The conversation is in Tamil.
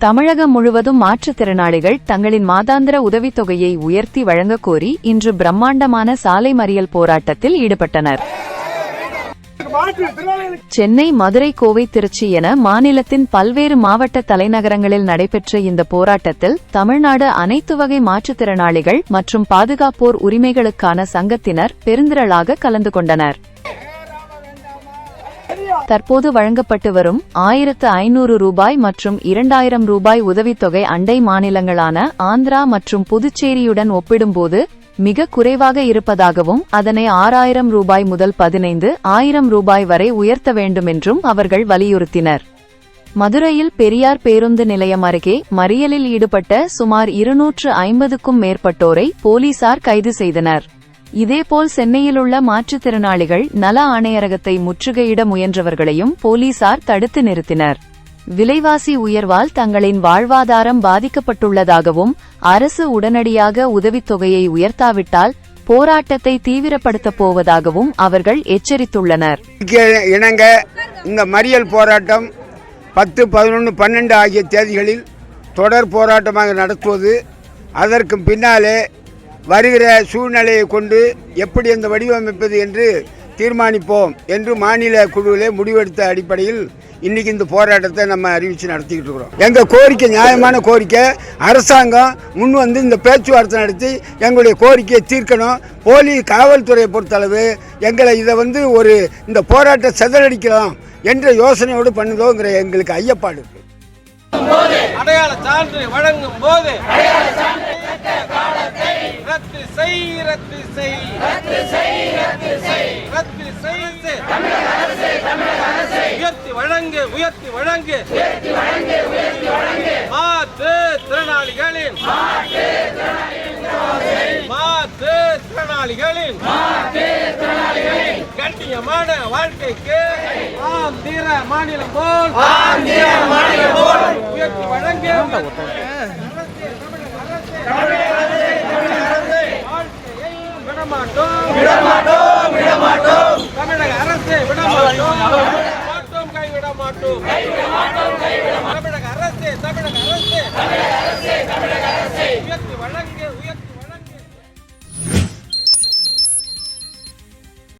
தமிழகம் முழுவதும் மாற்றுத்திறனாளிகள் தங்களின் மாதாந்திர உதவித்தொகையை உயர்த்தி வழங்கக் கோரி இன்று பிரம்மாண்டமான சாலை மறியல் போராட்டத்தில் ஈடுபட்டனர். சென்னை, மதுரை, கோவை, திருச்சி என மாநிலத்தின் பல்வேறு மாவட்ட தலைநகரங்களில் நடைபெற்ற இந்த போராட்டத்தில் தமிழ்நாடு அனைத்து வகை மாற்றுத்திறனாளிகள் மற்றும் பாதுகாப்போர் உரிமைகளுக்கான சங்கத்தினர் பெருந்திரளாக கலந்து கொண்டனர். தற்போது வழங்கப்பட்டு வரும் 1500 ரூபாய் மற்றும் 2000 ரூபாய் உதவித்தொகை அண்டை மாநிலங்களான ஆந்திரா மற்றும் புதுச்சேரியுடன் ஒப்பிடும்போது மிக குறைவாக இருப்பதாகவும் அதனை 6000 ரூபாய் முதல் 15,000 ரூபாய் வரை உயர்த்த வேண்டுமென்றும் அவர்கள் வலியுறுத்தினர். மதுரையில் பெரியார் பேருந்து நிலையம் அருகே மறியலில் ஈடுபட்ட சுமார் 250க்கும் மேற்பட்டோரை போலீசார் கைது செய்தனர். இதேபோல் சென்னையிலுள்ள மாற்றுத்திறனாளிகள் நல ஆணையரகத்தை முற்றுகையிட முயன்றவர்களையும் போலீசார் தடுத்து நிறுத்தினர். விலைவாசி உயர்வால் தங்களின் வாழ்வாதாரம் பாதிக்கப்பட்டுள்ளதாகவும் அரசு உடனடியாக உதவித்தொகையை உயர்த்தாவிட்டால் போராட்டத்தை தீவிரப்படுத்தப் போவதாகவும் அவர்கள் எச்சரித்துள்ளனர். இணங்க இந்த மறியல் போராட்டம் 10, 11, 12 ஆகிய தேதிகளில் தொடர் போராட்டமாக நடத்துவது, அதற்கு பின்னாலே வருகிற சூழ்நிலையை கொண்டு எப்படி அந்த வடிவமைப்பது என்று தீர்மானிப்போம் என்று மாநில குழுவிலே முடிவெடுத்த அடிப்படையில் இன்னைக்கு இந்த போராட்டத்தை நம்ம அறிவித்து நடத்திக்கிட்டு இருக்கிறோம். எங்கள் கோரிக்கை நியாயமான கோரிக்கை. அரசாங்கம் முன் வந்து இந்த பேச்சுவார்த்தை நடத்தி எங்களுடைய கோரிக்கையை தீர்க்கணும். காவல்துறையை பொறுத்தளவு எங்களை இதை ஒரு இந்த போராட்டம் செதறடிக்கலாம் என்ற யோசனையோடு பண்ணுதோங்கிற எங்களுக்கு ஐயப்பாடு இருக்கு. அடையாள சான்று வழங்கும் போது ரத்து செய் உயர்த்தி வழங்கு மாற்றுத்திறனாளிகளின் கண்ணியமான வாழ்க்கைக்கு ஆந்திர மாநிலம் போல் உயர்த்தி வழங்கு